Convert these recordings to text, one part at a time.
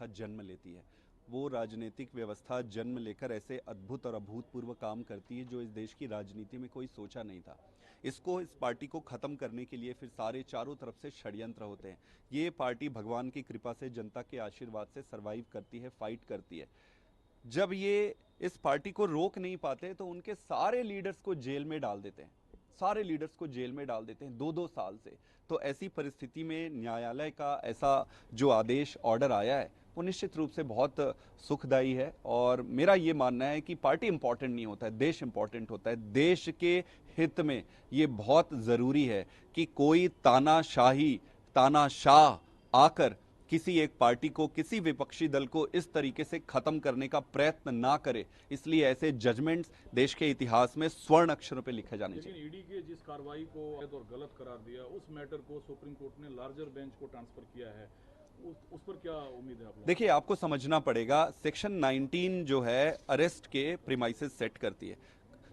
व्यवस्था जन्म लेती है। वो राजनीतिक व्यवस्था जन्म लेकर ऐसे अद्भुत और अभूतपूर्व काम करती है जो इस देश की राजनीति में कोई सोचा नहीं था। इस पार्टी को ख़त्म करने के लिए फिर सारे चारों तरफ से षड्यंत्र होते हैं। ये पार्टी भगवान की कृपा से, जनता के आशीर्वाद से सर्वाइव करती है, फाइट करती है। जब ये इस पार्टी को रोक नहीं पाते तो उनके सारे लीडर्स को जेल में डाल देते हैं। सारे लीडर्स को जेल में डाल देते हैं 2-2 साल से। तो ऐसी परिस्थिति में न्यायालय का ऐसा जो आदेश, ऑर्डर आया है, वो निश्चित रूप से बहुत सुखदायी है। और मेरा ये मानना है कि पार्टी इंपॉर्टेंट नहीं होता है, देश इंपॉर्टेंट होता है। देश के हित में ये बहुत ज़रूरी है कि कोई तानाशाह आकर किसी एक पार्टी को, किसी विपक्षी दल को इस तरीके से खत्म करने का प्रयत्न ना करे। इसलिए ऐसे जजमेंट्स देश के इतिहास में स्वर्ण अक्षरों पे लिखे जाने चाहिए। लेकिन ईडी के जिस कार्रवाई को अवैध और गलत करार दिया, उस मैटर को सुप्रीम कोर्ट ने लार्जर बेंच को ट्रांसफर किया है, उस पर क्या उम्मीद है आप लोगों को? देखिए, आपको समझना पड़ेगा, सेक्शन 19 जो है अरेस्ट के प्रीमाइसेस सेट करती है।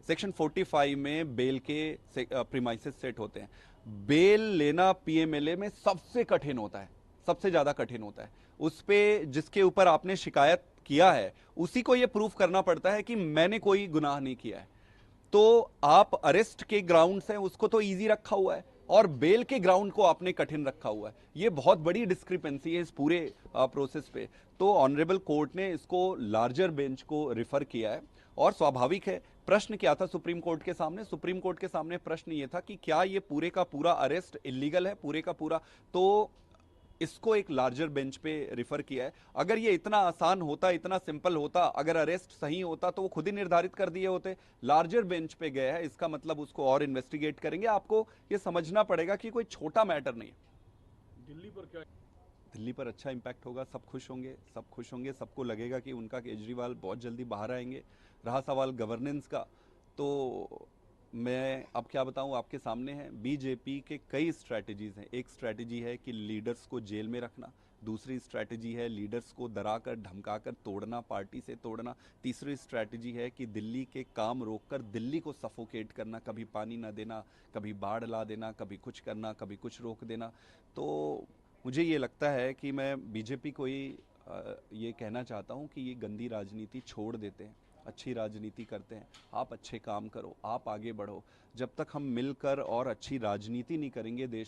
सेक्शन 45 में बेल के प्रीमाइसेस सेट होते हैं। बेल लेना पीएमएलए में सबसे कठिन होता है, सबसे ज्यादा कठिन होता है। उस पे जिसके ऊपर आपने शिकायत किया है उसी को यह प्रूफ करना पड़ता है कि मैंने कोई गुनाह नहीं किया है। तो आप अरेस्ट के ग्राउंड्स हैं उसको तो इजी रखा हुआ है, और बेल के ग्राउंड को आपने कठिन रखा हुआ है। ये बहुत बड़ी डिस्क्रिपेंसी है इस पूरे प्रोसेस पे। तो ऑनरेबल कोर्ट ने इसको लार्जर बेंच को रिफर किया है। और स्वाभाविक है, प्रश्न क्या था सुप्रीम कोर्ट के सामने? सुप्रीम कोर्ट के सामने प्रश्न ये था कि क्या ये पूरे का पूरा अरेस्ट इलीगल है, पूरे का पूरा। तो इसको एक लार्जर बेंच पे रिफर किया है। अगर ये इतना आसान होता, इतना सिंपल होता, अगर अरेस्ट सही होता तो वो खुद ही निर्धारित कर दिए होते। लार्जर बेंच पे गया है, इसका मतलब उसको और इन्वेस्टिगेट करेंगे। आपको ये समझना पड़ेगा कि कोई छोटा मैटर नहीं है। दिल्ली पर क्या? दिल्ली पर अच्छा इंपैक्ट होगा, सब खुश होंगे, सब खुश होंगे। सबको लगेगा कि उनका केजरीवाल बहुत जल्दी बाहर आएंगे। रहा सवाल गवर्नेंस का, तो मैं अब क्या बताऊं, आपके सामने है। बीजेपी के कई स्ट्रैटेजीज हैं। एक स्ट्रैटेजी है कि लीडर्स को जेल में रखना, दूसरी स्ट्रैटेजी है लीडर्स को डराकर धमकाकर तोड़ना, पार्टी से तोड़ना, तीसरी स्ट्रैटेजी है कि दिल्ली के काम रोककर दिल्ली को सफोकेट करना, कभी पानी ना देना, कभी बाढ़ ला देना, कभी कुछ करना, कभी कुछ रोक देना। तो मुझे ये लगता है कि मैं बीजेपी को ही ये कहना चाहता हूँ कि ये गंदी राजनीति छोड़ देते हैं, अच्छी राजनीति करते हैं। आप अच्छे काम करो, आप आगे बढ़ो। जब तक हम मिलकर और अच्छी राजनीति नहीं करेंगे देश